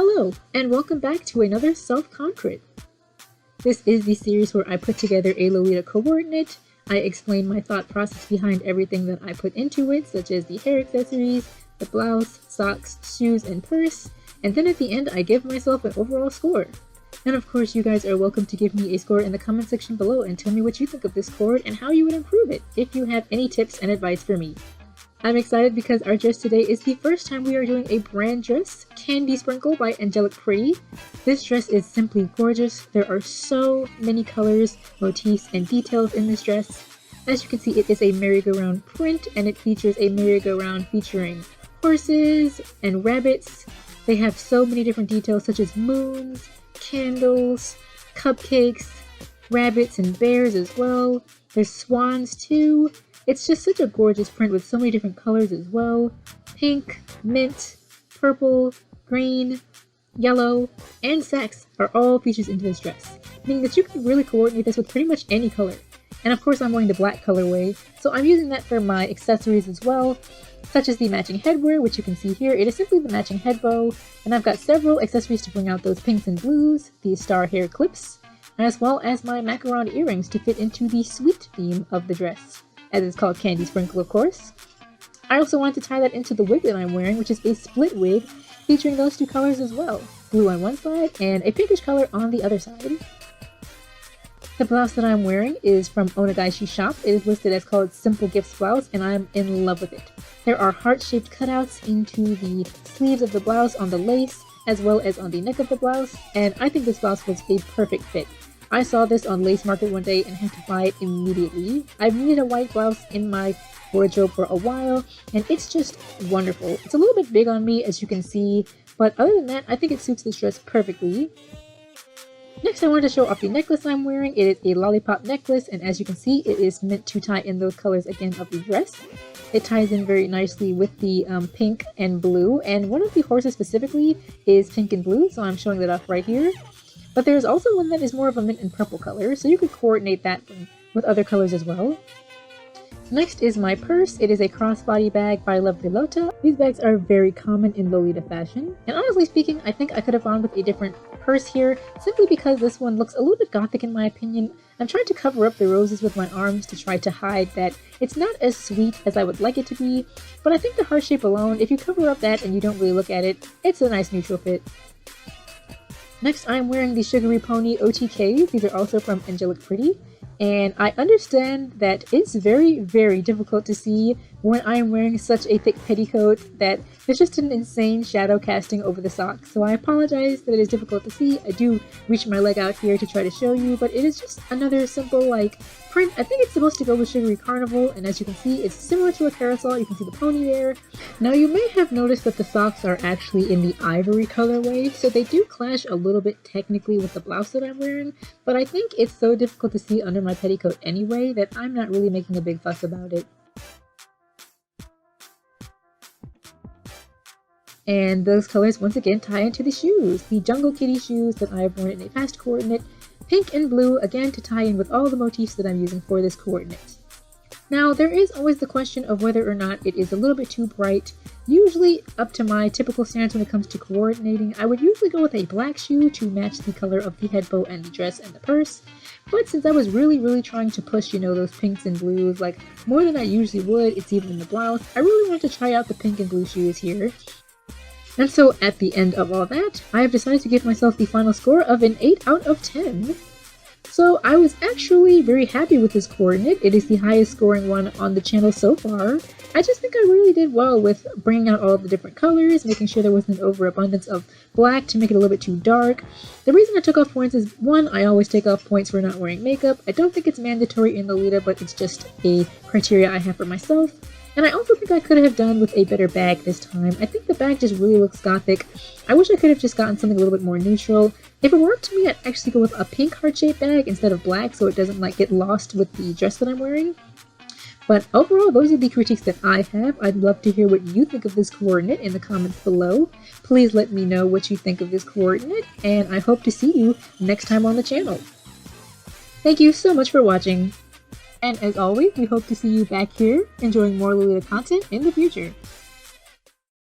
Hello, and welcome back to another Self-Concrit. This is the series where I put together a Lolita coordinate. I explain my thought process behind everything that I put into it, such as the hair accessories, the blouse, socks, shoes, and purse, and then at the end I give myself an overall score. And of course you guys are welcome to give me a score in the comment section below and tell me what you think of this cord and how you would improve it, if you have any tips and advice for me. I'm excited because our dress today is the first time we are doing a brand dress, Candy Sprinkle by Angelic. This dress is simply gorgeous. There are so many colors, motifs, and details in this dress. As you can see, it is a merry-go-round print, and it features a merry-go-round featuring horses and rabbits. They have so many different details such as moons, candles, cupcakes, rabbits and bears as well. There's swans too. It's just such a gorgeous print with so many different colors as well. Pink, mint, purple, green, yellow, and sax are all features into this dress, meaning that you can really coordinate this with pretty much any color. And of course I'm wearing the black colorway, so I'm using that for my accessories as well, such as the matching headwear, which you can see here. It is simply the matching headbow, and I've got several accessories to bring out those pinks and blues, these star hair clips, as well as my macaron earrings to fit into the sweet theme of the dress, as it's called Candy Sprinkle, of course. I also wanted to tie that into the wig that I'm wearing, which is a split wig featuring those two colors as well, blue on one side and a pinkish color on the other side. The blouse that I'm wearing is from Onegaishi shop. It is listed as called Simple Gifts Blouse, and I'm in love with it. There are heart-shaped cutouts into the sleeves of the blouse on the lace, as well as on the neck of the blouse, and I think this blouse was a perfect fit. I saw this on Lace Market one day and had to buy it immediately. I've needed a white blouse in my wardrobe for a while, and it's just wonderful. It's a little bit big on me, as you can see, but other than that, I think it suits this dress perfectly. Next, I wanted to show off the necklace I'm wearing. It is a Lollipop necklace, and as you can see, it is meant to tie in those colors again of the dress. It ties in very nicely with the pink and blue, and one of the horses specifically is pink and blue, so I'm showing that off right here. But there's also one that is more of a mint and purple color, so you could coordinate that with other colors as well. Next is my purse. It is a crossbody bag by LovelyLota. These bags are very common in Lolita fashion, and honestly speaking, I think I could have gone with a different purse here, simply because this one looks a little bit gothic in my opinion. I'm trying to cover up the roses with my arms to try to hide that it's not as sweet as I would like it to be, but I think the heart shape alone, if you cover up that and you don't really look at it, it's a nice neutral fit. Next, I'm wearing the Sugary Pony OTKs. These are also from Angelic, and I understand that it's very, very difficult to see when I'm wearing such a thick petticoat that there's just an insane shadow casting over the socks. So I apologize that it is difficult to see. I do reach my leg out here to try to show you, but it is just another simple print. I think it's supposed to go with Sugary Carnival, and as you can see, it's similar to a carousel. You can see the pony there. Now you may have noticed that the socks are actually in the ivory colorway, so they do clash a little bit technically with the blouse that I'm wearing, but I think it's so difficult to see under my petticoat anyway that I'm not really making a big fuss about it. And those colors once again tie into the shoes, the Jungle Kitty shoes that I have worn in a past coordinate, pink and blue, again to tie in with all the motifs that I'm using for this coordinate. Now, there is always the question of whether or not it is a little bit too bright. Usually, up to my typical stance when it comes to coordinating, I would usually go with a black shoe to match the color of the headbow and the dress and the purse. But since I was really trying to push, those pinks and blues, more than I usually would, it's even in the blouse, I really wanted to try out the pink and blue shoes here. And so at the end of all that, I have decided to give myself the final score of an 8 out of 10. So I was actually very happy with this coordinate. It is the highest scoring one on the channel so far. I just think I really did well with bringing out all of the different colors, making sure there wasn't an overabundance of black to make it a little bit too dark. The reason I took off points is, one, I always take off points for not wearing makeup. I don't think it's mandatory in Lolita, but it's just a criteria I have for myself. And I also think I could have done with a better bag this time. I think the bag just really looks gothic. I wish I could have just gotten something a little bit more neutral. If it were up to me, I'd actually go with a pink heart-shaped bag instead of black so it doesn't get lost with the dress that I'm wearing. But overall, those are the critiques that I have. I'd love to hear what you think of this coordinate in the comments below. Please let me know what you think of this coordinate, and I hope to see you next time on the channel. Thank you so much for watching. And as always, we hope to see you back here enjoying more Lolita content in the future.